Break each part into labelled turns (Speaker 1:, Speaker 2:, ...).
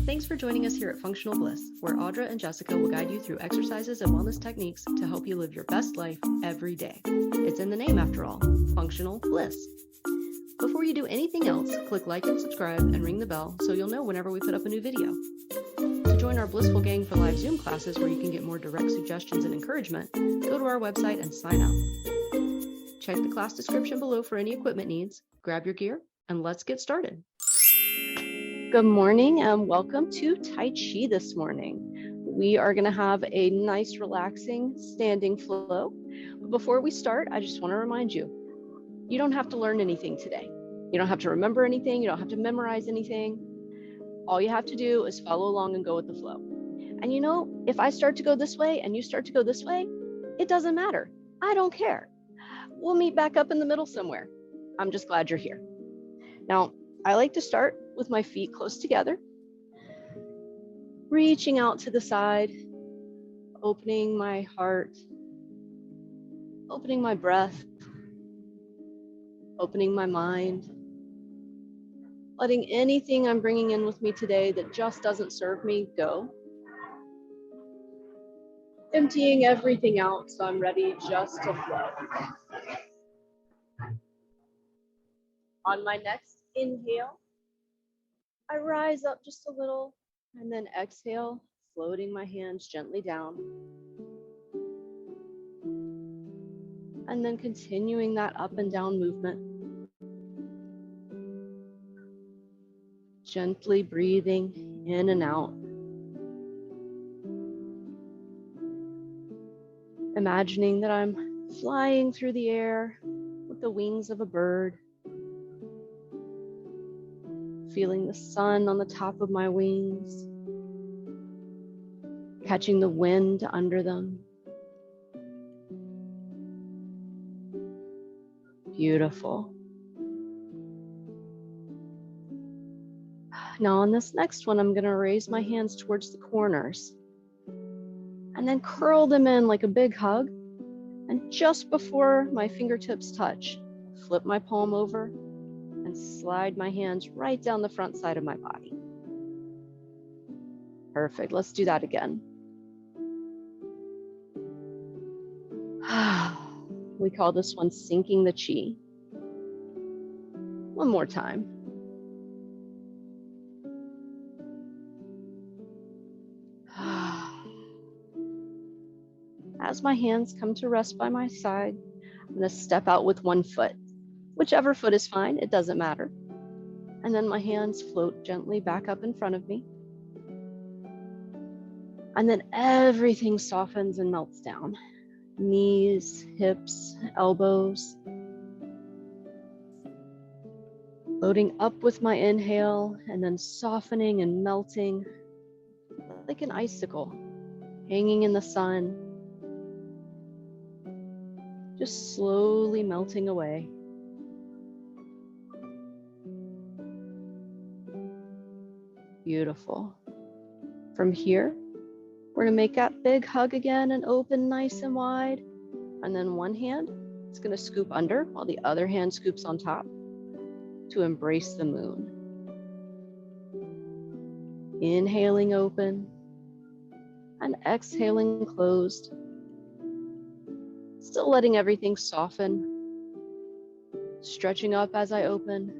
Speaker 1: Thanks for joining us here at Functional Bliss, where Audra and Jessica will guide you through exercises and wellness techniques to help you live your best life every day. It's in the name after all, Functional Bliss. Before you do anything else, click like and subscribe and ring the bell so you'll know whenever we put up a new video. To join our Blissful Gang for live Zoom classes where you can get more direct suggestions and encouragement, go to our website and sign up. Check the class description below for any equipment needs, grab your gear, and let's get started. Good morning and welcome to Tai Chi this morning. We are going to have a nice, relaxing, standing flow. But before we start, I just want to remind you, you don't have to learn anything today. You don't have to remember anything. You don't have to memorize anything. All you have to do is follow along and go with the flow. And you know, if I start to go this way and you start to go this way, it doesn't matter. I don't care. We'll meet back up in the middle somewhere. I'm just glad you're here. Now, I like to start with my feet close together, reaching out to the side, opening my heart, opening my breath, opening my mind, letting anything I'm bringing in with me today that just doesn't serve me go. Emptying everything out so I'm ready just to flow. On my next inhale, I rise up just a little and then exhale, floating my hands gently down. And then continuing that up and down movement. Gently breathing in and out. Imagining that I'm flying through the air with the wings of a bird. Feeling the sun on the top of my wings, catching the wind under them. Beautiful. Now on this next one, I'm going to raise my hands towards the corners and then curl them in like a big hug. And just before my fingertips touch, flip my palm over and slide my hands right down the front side of my body. Perfect. Let's do that again. We call this one sinking the chi. One more time. As my hands come to rest by my side, I'm going to step out with one foot. Whichever foot is fine, it doesn't matter. And then my hands float gently back up in front of me. And then everything softens and melts down. Knees, hips, elbows. Floating up with my inhale and then softening and melting like an icicle hanging in the sun. Just slowly melting away. Beautiful. From here, we're going to make that big hug again and open nice and wide. And then one hand is going to scoop under while the other hand scoops on top to embrace the moon. Inhaling open and exhaling closed. Still letting everything soften, stretching up as I open,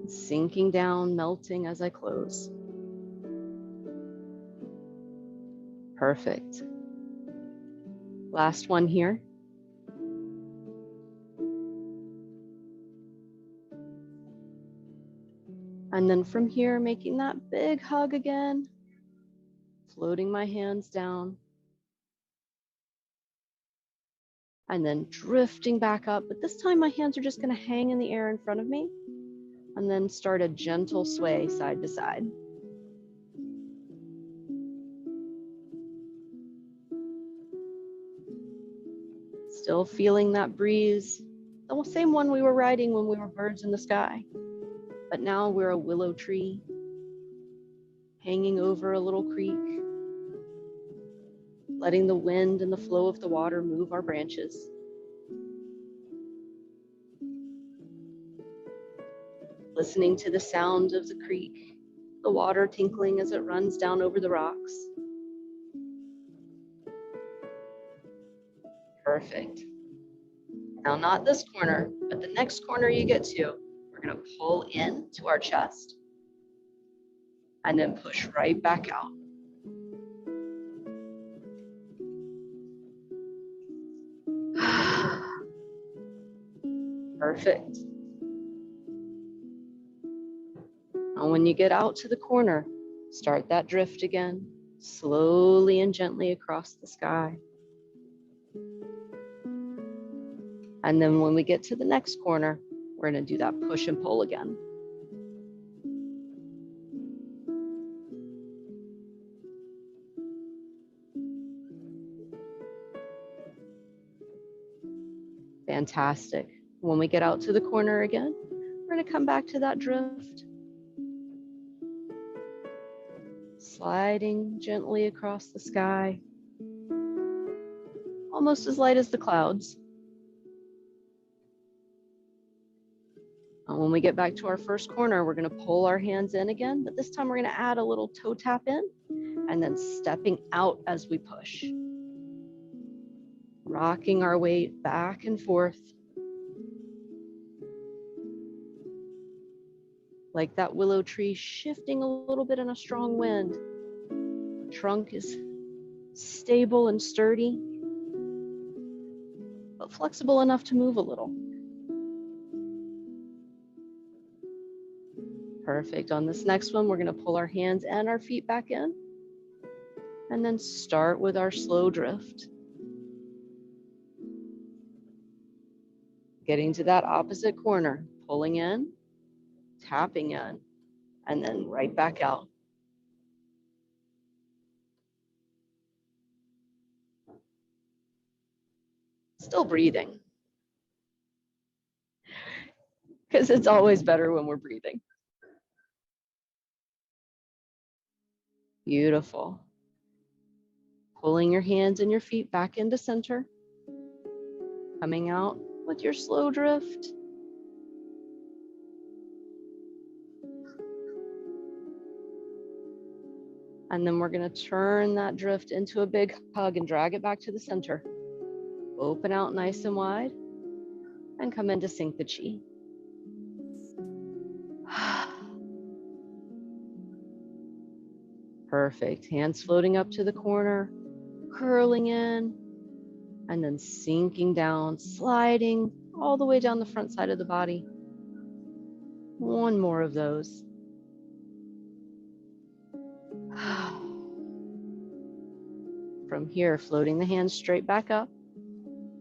Speaker 1: sinking down, melting as I close. Perfect. Last one here. And then from here, making that big hug again, floating my hands down. And then drifting back up, but this time my hands are just going to hang in the air in front of me. And then start a gentle sway side to side. Still feeling that breeze, the same one we were riding when we were birds in the sky. But now we're a willow tree, hanging over a little creek, letting the wind and the flow of the water move our branches. Listening to the sound of the creek the water tinkling as it runs down over the rocks. Perfect. Now, not this corner, but the next corner you get to, we're going to pull in to our chest and then push right back out. Perfect. And when you get out to the corner, start that drift again, slowly and gently across the sky. And then when we get to the next corner, we're going to do that push and pull again. Fantastic. When we get out to the corner again, we're going to come back to that drift. Sliding gently across the sky, almost as light as the clouds. And when we get back to our first corner, we're going to pull our hands in again, but this time we're going to add a little toe tap in and then stepping out as we push. Rocking our weight back and forth. Like that willow tree shifting a little bit in a strong wind. The trunk is stable and sturdy, but flexible enough to move a little. Perfect. On this next one, we're going to pull our hands and our feet back in and then start with our slow drift. Getting to that opposite corner, pulling in, tapping in, and then right back out. Still breathing. Because it's always better when we're breathing. Beautiful. Pulling your hands and your feet back into center. Coming out with your slow drift. And then we're going to turn that drift into a big hug and drag it back to the center. Open out nice and wide and come in to sink the chi. Perfect. Hands floating up to the corner, curling in, and then sinking down, sliding all the way down the front side of the body. One more of those. From here, floating the hands straight back up.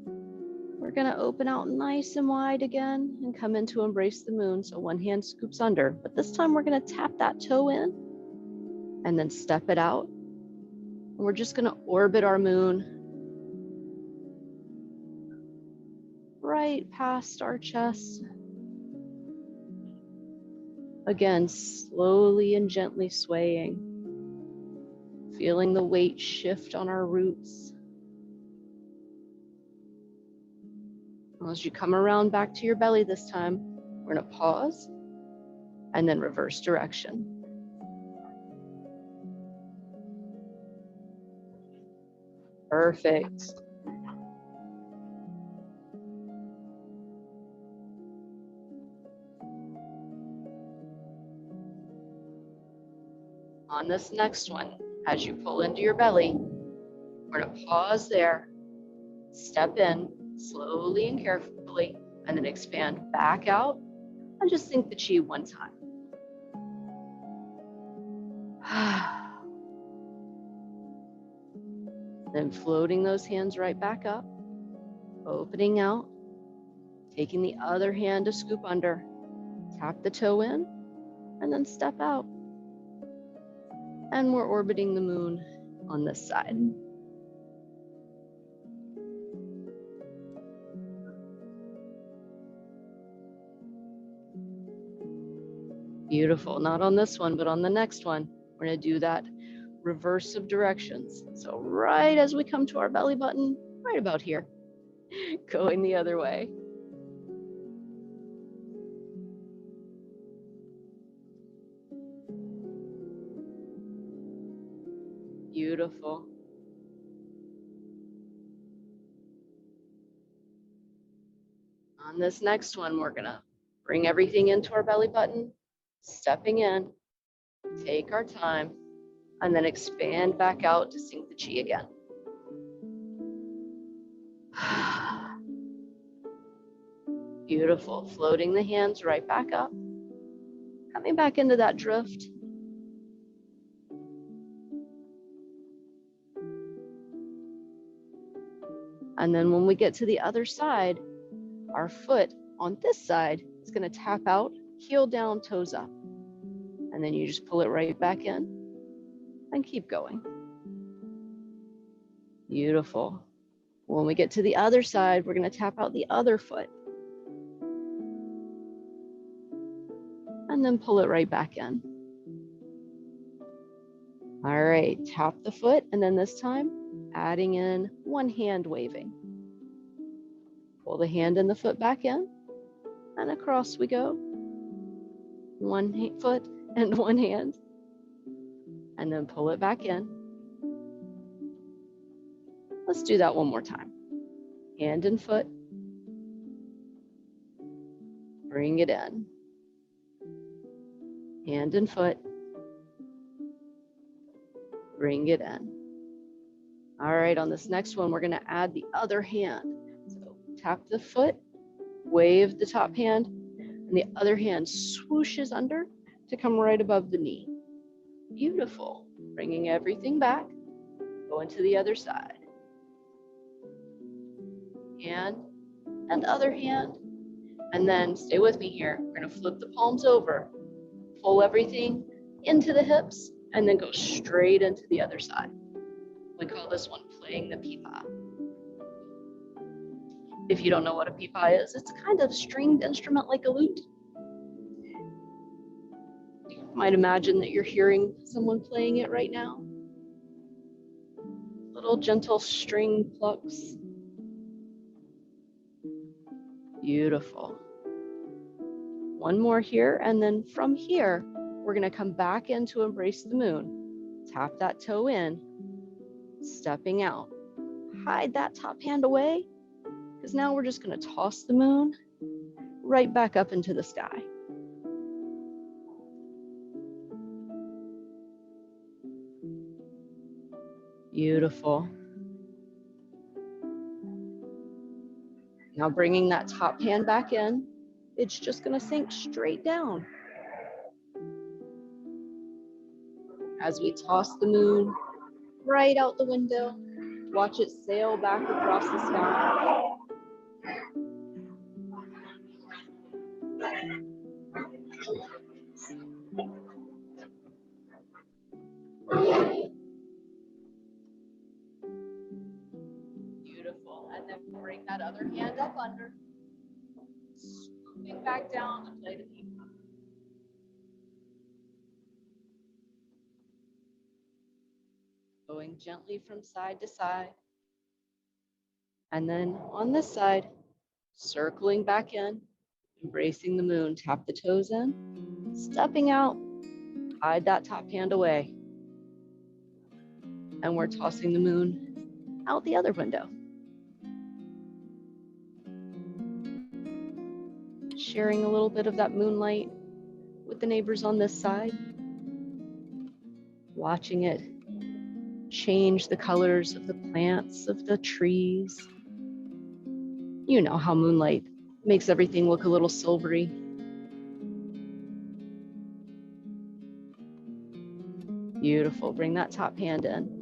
Speaker 1: We're going to open out nice and wide again and come into embrace the moon. So one hand scoops under, but this time we're going to tap that toe in and then step it out. And we're just going to orbit our moon right past our chest. Again, slowly and gently swaying, feeling the weight shift on our roots. As you come around back to your belly this time, we're going to pause and then reverse direction. Perfect. On this next one, as you pull into your belly, we're going to pause there, step in slowly and carefully, and then expand back out and just sink the chi one time. Then floating those hands right back up, opening out, taking the other hand to scoop under, tap the toe in, and then step out. And we're orbiting the moon on this side. Beautiful. Not on this one, but on the next one, we're going to do that reverse of directions. So right as we come to our belly button, right about here, going the other way. Beautiful. On this next one, we're gonna bring everything into our belly button, stepping in, take our time, and then expand back out to sink the chi again. Beautiful. Floating the hands right back up, coming back into that drift. And then when we get to the other side, our foot on this side is going to tap out, heel down, toes up. And then you just pull it right back in and keep going. Beautiful. When we get to the other side, we're going to tap out the other foot. And then pull it right back in. All right, tap the foot, and then this time, adding in one hand waving. Pull the hand and the foot back in, and across we go. One foot and one hand, and then pull it back in. Let's do that one more time. Hand and foot. Bring it in. Hand and foot. Bring it in. All right, on this next one, we're going to add the other hand. So tap the foot, wave the top hand, and the other hand swooshes under to come right above the knee. Beautiful. Bringing everything back. Going to the other side. Hand and other hand. And then stay with me here. We're going to flip the palms over, pull everything into the hips, and then go straight into the other side. We call this one playing the pipa. If you don't know what a pipa is, it's a kind of stringed instrument like a lute. You might imagine that you're hearing someone playing it right now. Little gentle string plucks. Beautiful. One more here, and then from here, we're going to come back in to embrace the moon. Tap that toe in, stepping out. Hide that top hand away, because now we're just going to toss the moon right back up into the sky. Beautiful. Now bringing that top hand back in, it's just going to sink straight down. As we toss the moon right out the window, watch it sail back across the sky. Beautiful. And then bring that other hand up under. Swooping back down to play the pipa. Going gently from side to side. And then on this side, circling back in, embracing the moon. Tap the toes in, stepping out, hide that top hand away. And we're tossing the moon out the other window. Sharing a little bit of that moonlight with the neighbors on this side. Watching it change the colors of the plants, of the trees. You know how moonlight makes everything look a little silvery. Beautiful. Bring that top hand in.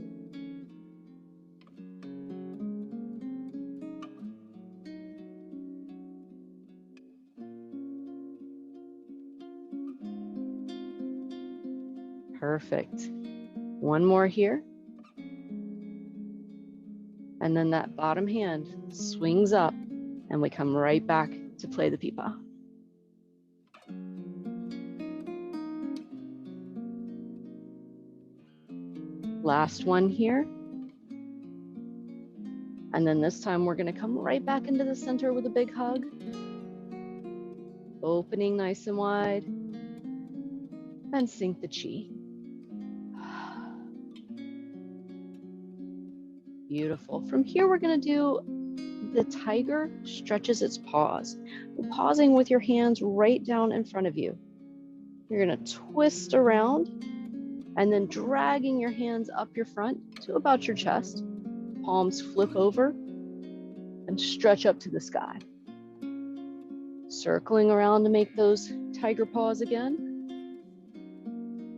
Speaker 1: Perfect. One more here. And then that bottom hand swings up and we come right back to play the pipa. Last one here. And then this time we're going to come right back into the center with a big hug. Opening nice and wide. And sink the chi. Beautiful. From here, we're going to do the tiger stretches its paws. You're pausing with your hands right down in front of you. You're going to twist around and then dragging your hands up your front to about your chest. Palms flip over and stretch up to the sky. Circling around to make those tiger paws again.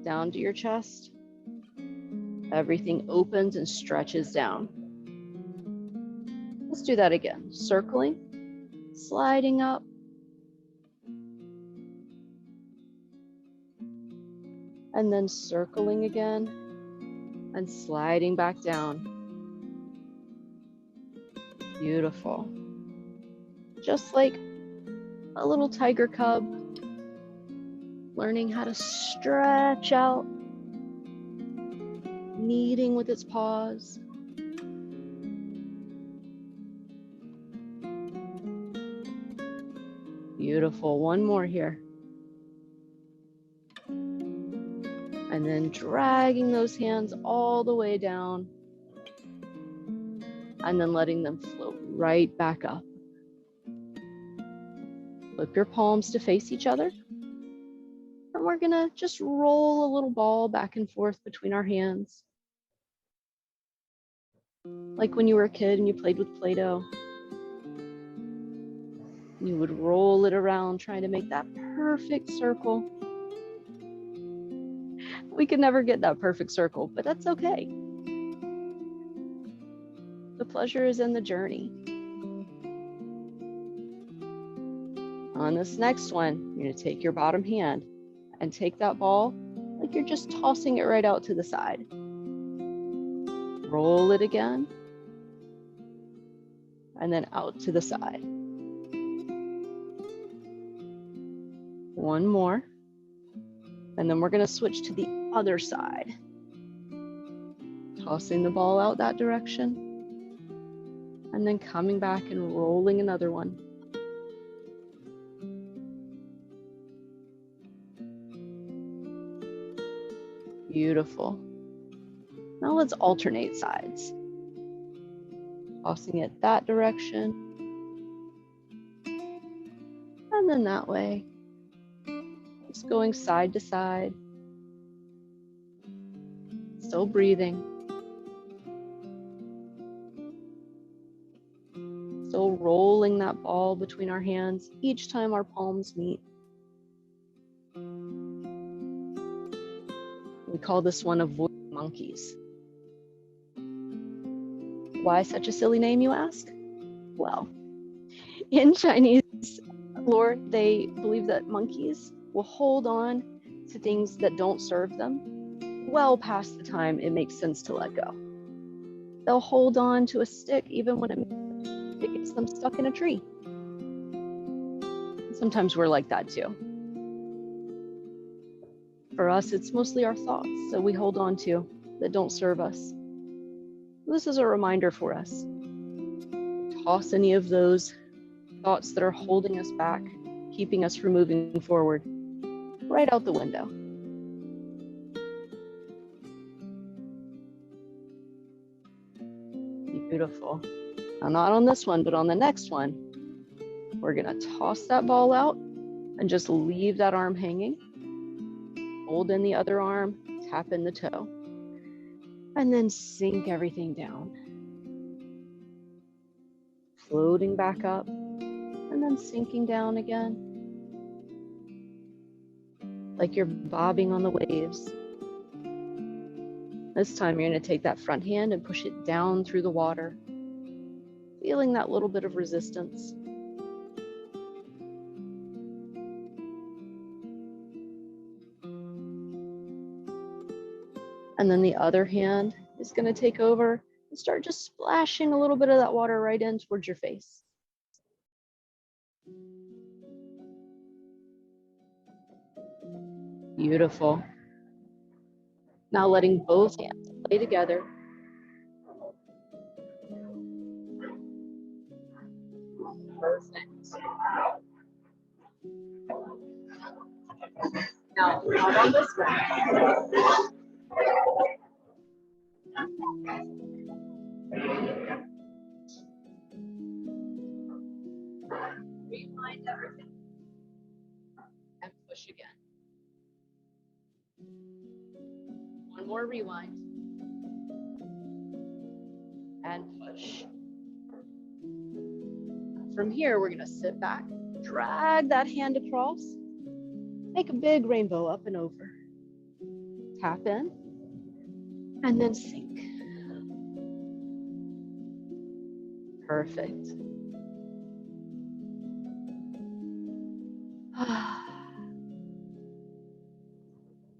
Speaker 1: Down to your chest. Everything opens and stretches down. Let's do that again. Circling, sliding up. And then circling again and sliding back down. Beautiful. Just like a little tiger cub, learning how to stretch out, kneading with its paws. Beautiful. One more here. And then dragging those hands all the way down and then letting them float right back up. Flip your palms to face each other. And we're gonna just roll a little ball back and forth between our hands. Like when you were a kid and you played with Play-Doh. You would roll it around trying to make that perfect circle. We could never get that perfect circle, but that's okay. The pleasure is in the journey. On this next one, you're gonna take your bottom hand and take that ball like you're just tossing it right out to the side. Roll it again, and then out to the side. One more, and then we're gonna switch to the other side. Tossing the ball out that direction, and then coming back and rolling another one. Beautiful. Now let's alternate sides. Tossing it that direction, and then that way. Just going side to side. Still breathing. Still rolling that ball between our hands each time our palms meet. We call this one avoiding monkeys. Why such a silly name, you ask? Well, in Chinese lore, they believe that monkeys will hold on to things that don't serve them well past the time it makes sense to let go. They'll hold on to a stick even when it gets them stuck in a tree. Sometimes we're like that too. For us, it's mostly our thoughts that we hold on to that don't serve us. This is a reminder for us. Toss any of those thoughts that are holding us back, keeping us from moving forward, right out the window. Beautiful. Now, not on this one, but on the next one, we're gonna toss that ball out and just leave that arm hanging. Hold in the other arm, tap in the toe, and then sink everything down. Floating back up, and then sinking down again. Like you're bobbing on the waves. This time you're gonna take that front hand and push it down through the water, feeling that little bit of resistance. And then the other hand is gonna take over and start just splashing a little bit of that water right in towards your face. Beautiful. Now letting both hands play together. Perfect. Now, not on this one. more rewind. And push. From here, we're gonna sit back, drag that hand across, make a big rainbow up and over. Tap in, and then sink. Perfect.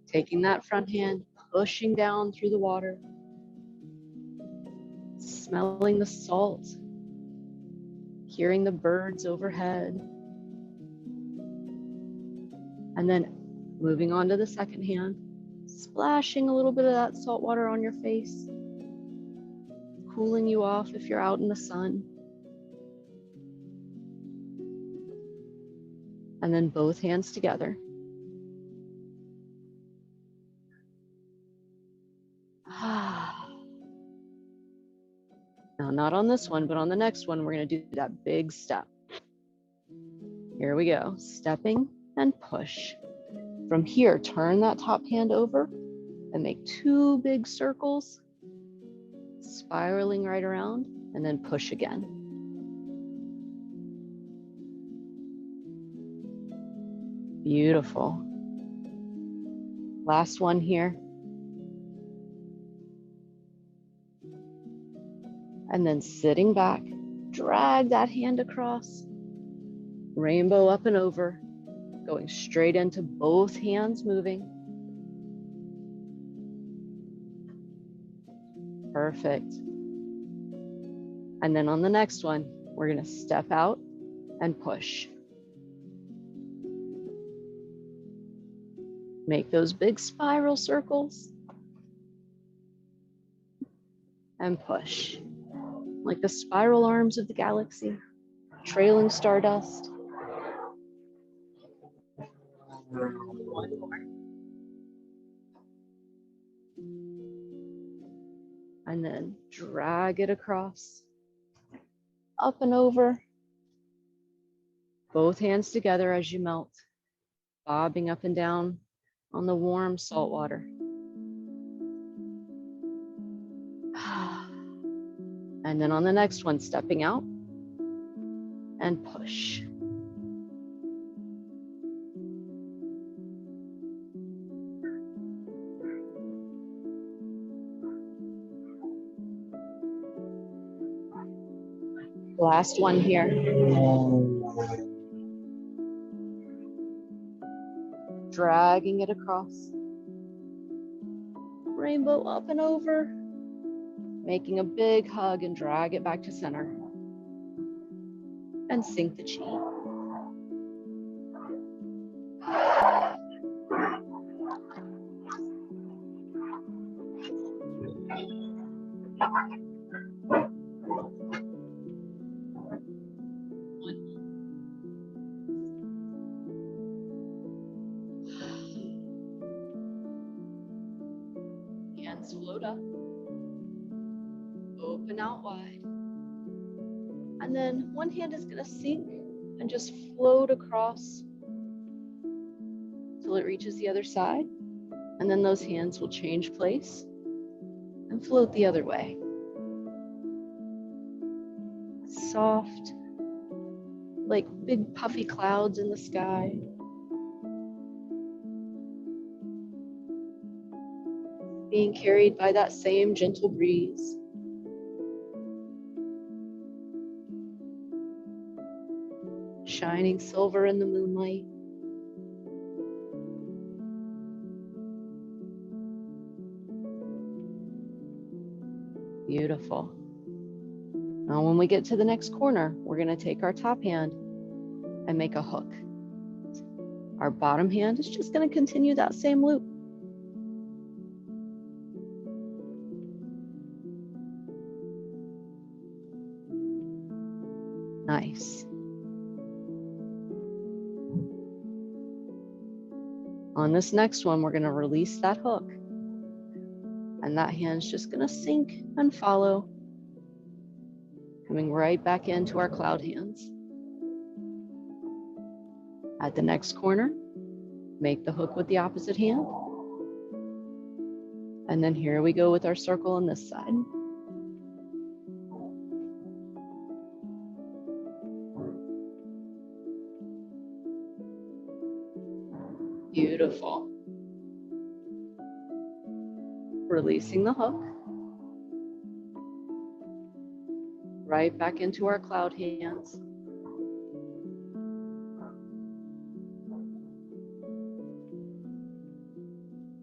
Speaker 1: Taking that front hand, pushing down through the water, smelling the salt, hearing the birds overhead, and then moving on to the second hand, splashing a little bit of that salt water on your face, cooling you off if you're out in the sun. And then both hands together. Now, not on this one, but on the next one, we're going to do that big step. Here we go. Stepping and push. From here, turn that top hand over and make 2 big circles, spiraling right around, and then push again. Beautiful. Last one here. And then sitting back, drag that hand across, rainbow up and over, going straight into both hands moving. Perfect. And then on the next one, we're gonna step out and push. Make those big spiral circles and push. Like the spiral arms of the galaxy, trailing stardust. One more. And then drag it across, up and over. Both hands together as you melt, bobbing up and down on the warm salt water. And then on the next one, stepping out and push. Last one here. Dragging it across. Rainbow up and over. Making a big hug and drag it back to center. And sink the chi. Hands float up. Open out wide. And then one hand is going to sink and just float across till it reaches the other side. And then those hands will change place and float the other way. Soft, like big puffy clouds in the sky. Being carried by that same gentle breeze. Shining silver in the moonlight. Beautiful. Now when we get to the next corner, we're going to take our top hand and make a hook. Our bottom hand is just going to continue that same loop. Nice. On this next one, we're going to release that hook. And that hand's just going to sink and follow, coming right back into our cloud hands. At the next corner, make the hook with the opposite hand. And then here we go with our circle on this side. Beautiful. Releasing the hook. Right back into our cloud hands.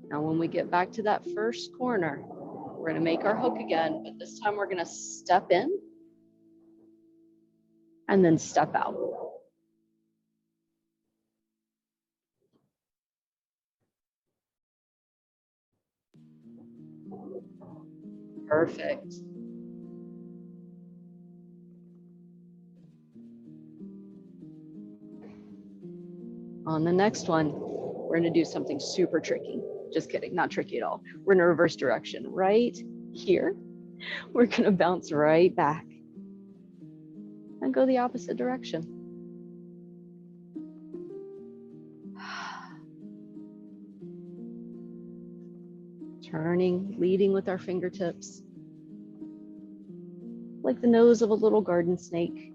Speaker 1: Now when we get back to that first corner, we're going to make our hook again, but this time we're going to step in and then step out. Perfect. On the next one, we're going to do something super tricky. Just kidding, not tricky at all. We're in a reverse direction. Right here, we're going to bounce right back and go the opposite direction. Turning, leading with our fingertips, like the nose of a little garden snake,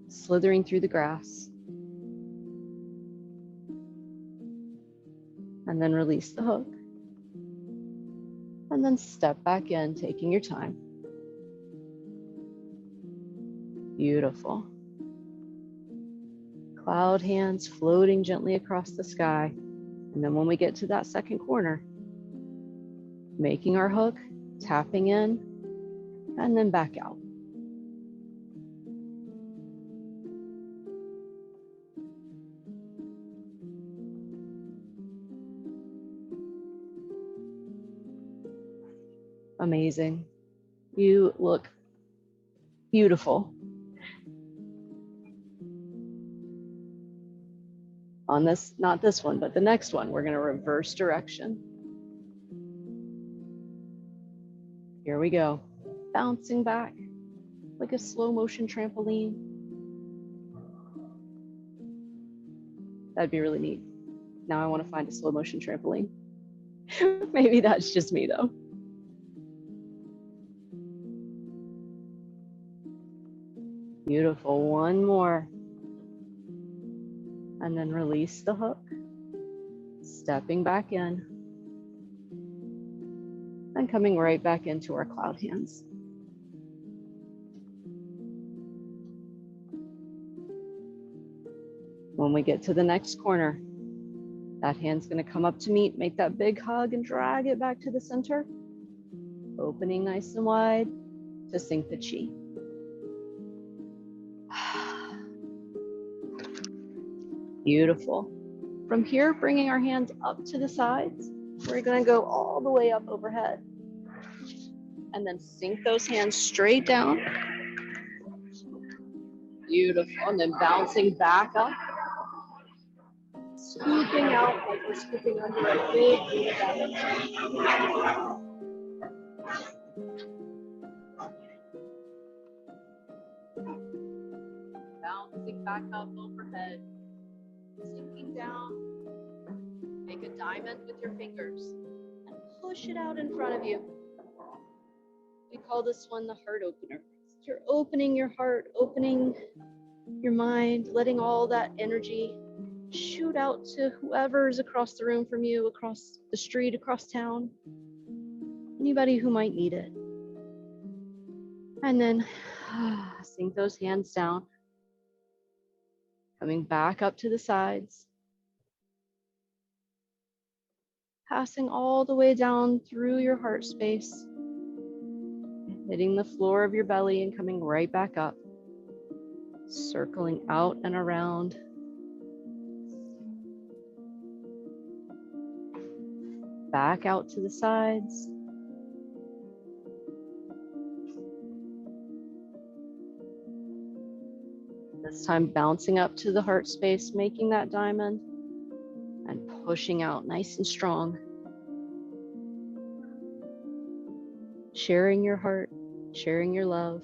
Speaker 1: slithering through the grass. And then release the hook. And then step back in, taking your time. Beautiful. Cloud hands floating gently across the sky. And then when we get to that second corner, making our hook, tapping in, and then back out. Amazing. You look beautiful. On this, not this one, but the next one, we're going to reverse direction. Here we go. Bouncing back like a slow motion trampoline. That'd be really neat. Now I want to find a slow motion trampoline. Maybe that's just me though. Beautiful. One more. And then release the hook. Stepping back in. And coming right back into our cloud hands. When we get to the next corner, that hand's going to come up to meet, make that big hug and drag it back to the center. Opening nice and wide to sink the chi. Beautiful. From here, bringing our hands up to the sides, we're going to go all the way up overhead. And then sink those hands straight down. Beautiful. And then bouncing back up. Scooping out like we're scooping under a big belly. Bouncing back up overhead. Sinking down. Make a diamond with your fingers and push it out in front of you. We call this one the heart opener. You're opening your heart, opening your mind, letting all that energy shoot out to whoever's across the room from you, across the street, across town, anybody who might need it. And then sink those hands down, coming back up to the sides, passing all the way down through your heart space, hitting the floor of your belly and coming right back up, circling out and around. Back out to the sides. This time bouncing up to the heart space, making that diamond and pushing out nice and strong. Sharing your heart, sharing your love,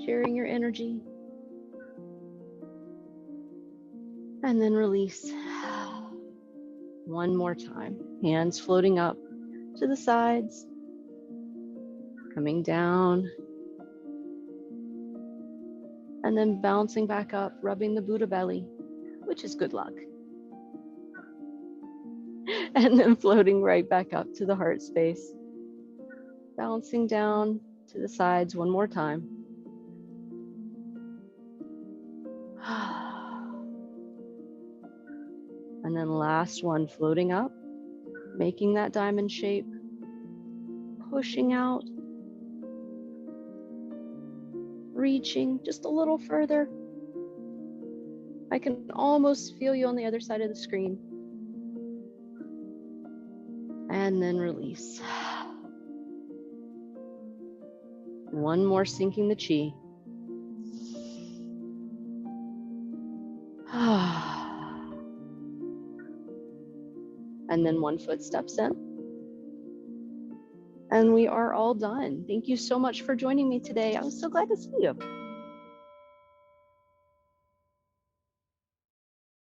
Speaker 1: sharing your energy. And then release. One more time. Hands floating up to the sides, coming down, and then bouncing back up, rubbing the Buddha belly, which is good luck. And then floating right back up to the heart space, bouncing down to the sides one more time. And then last one, floating up, making that diamond shape, pushing out, reaching just a little further. I can almost feel you on the other side of the screen. And then release. One more, sinking the chi. And then one foot steps in. And we are all done. Thank you so much for joining me today. I was so glad to see you.